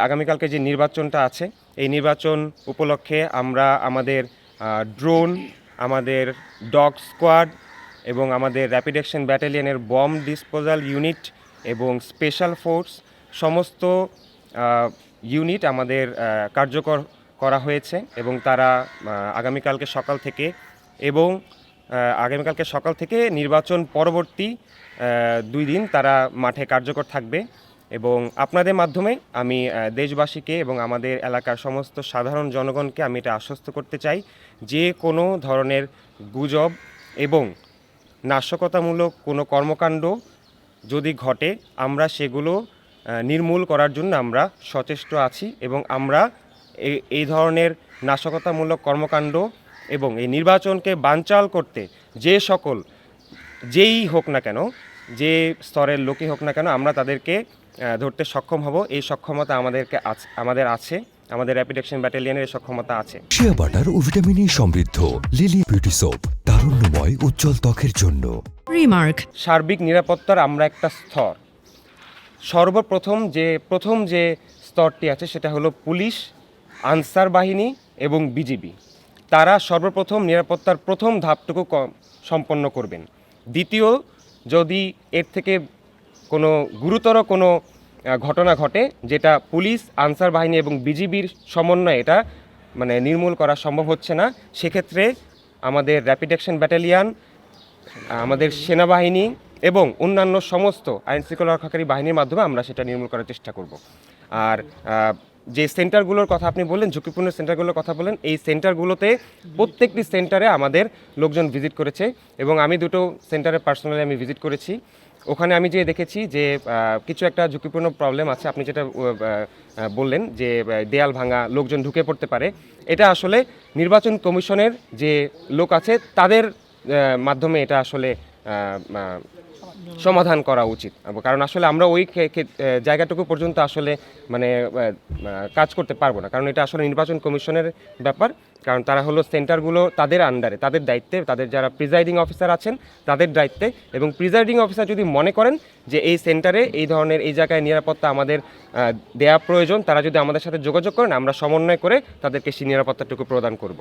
আগামীকালকে যে নির্বাচনটা আছে এই নির্বাচন উপলক্ষে আমরা আমাদের ড্রোন, আমাদের ডগ স্কোয়াড এবং আমাদের র্যাপিড অ্যাকশন ব্যাটালিয়নের বম ডিসপোজাল ইউনিট এবং স্পেশাল ফোর্স সমস্ত ইউনিট আমাদের কার্যকর করা হয়েছে এবং তারা আগামীকালকে সকাল থেকে নির্বাচন পরবর্তী 2 দিন তারা মাঠে কার্যকর থাকবে। এবং আপনাদের মাধ্যমে আমি দেশবাসীকে এবং আমাদের এলাকার সমস্ত সাধারণ জনগণকে আমি এটা আশ্বস্ত করতে চাই যে কোনো ধরনের গুজব এবং নাশকতামূলক কোনো কর্মকাণ্ড যদি ঘটে আমরা সেগুলো নির্মূল করার জন্য আমরা সচেষ্ট আছি এবং আমরা এই ধরনের নাশকতামূলক কর্মকাণ্ড এবং এই নির্বাচনকে বানচাল করতে যেই হোক না কেন, যে স্তরের লোকই হোক না কেন, আমরা তাদেরকে ধরতে সক্ষম হব। এই সক্ষমতা আমাদের আছে, আমাদের র্যাপিড অ্যাকশন ব্যাটালিয়নের সক্ষমতা আছে। শিয়া বাটার ও ভিটামিনে সমৃদ্ধ লিলি বিউটি সোপ, তারুণ্যময় উজ্জ্বল ত্বকের জন্য। রিমার্ক, সার্বিক নিরাপত্তার আমরা একটা স্তর, প্রথম যে স্তরটি আছে সেটা হলো পুলিশ, আনসার বাহিনী এবং বিজিবি। তারা সর্বপ্রথম নিরাপত্তার প্রথম ধাপটুকু সম্পন্ন করবেন। দ্বিতীয়, যদি এর থেকে কোনো গুরুতর কোনো ঘটনা ঘটে যেটা পুলিশ, আনসার বাহিনী এবং বিজিবির সমন্বয়ে এটা নির্মূল করা সম্ভব হচ্ছে না, সেক্ষেত্রে আমাদের র্যাপিড অ্যাকশন ব্যাটালিয়ন, আমাদের সেনাবাহিনী এবং অন্যান্য সমস্ত আইনশৃঙ্খলা রক্ষাকারী বাহিনীর মাধ্যমে আমরা সেটা নির্মূল করার চেষ্টা করব। আর যে সেন্টারগুলোর কথা আপনি বললেন, ঝুঁকিপূর্ণ সেন্টারগুলোর কথা বললেন, এই সেন্টারগুলোতে প্রত্যেকটি সেন্টারে আমাদের লোকজন ভিজিট করেছে এবং আমি 2টো সেন্টারে পার্সোনালি আমি ভিজিট করেছি। ওখানে আমি যে দেখেছি যে কিছু একটা ঝুঁকিপূর্ণ প্রবলেম আছে। আপনি যেটা বললেন যে দেয়াল ভাঙা, লোকজন ঢুকে পড়তে পারে, এটা আসলে নির্বাচন কমিশনের যে লোক আছে তাদের মাধ্যমে এটা আসলে সমাধান করা উচিত। কারণ আসলে আমরা ওই জায়গাটুকু পর্যন্ত আসলে কাজ করতে পারবো না, কারণ এটা আসলে নির্বাচন কমিশনের ব্যাপার। কারণ তারা হলো সেন্টারগুলো তাদের আন্ডারে, তাদের দায়িত্বে, তাদের যারা প্রিজাইডিং অফিসার আছেন তাদের দায়িত্বে। এবং প্রিজাইডিং অফিসার যদি মনে করেন যে এই সেন্টারে এই জায়গায় নিরাপত্তা আমাদের দেয়া প্রয়োজন, তারা যদি আমাদের সাথে যোগাযোগ করেন আমরা সমন্বয় করে তাদেরকে সেই নিরাপত্তাটুকু প্রদান করব।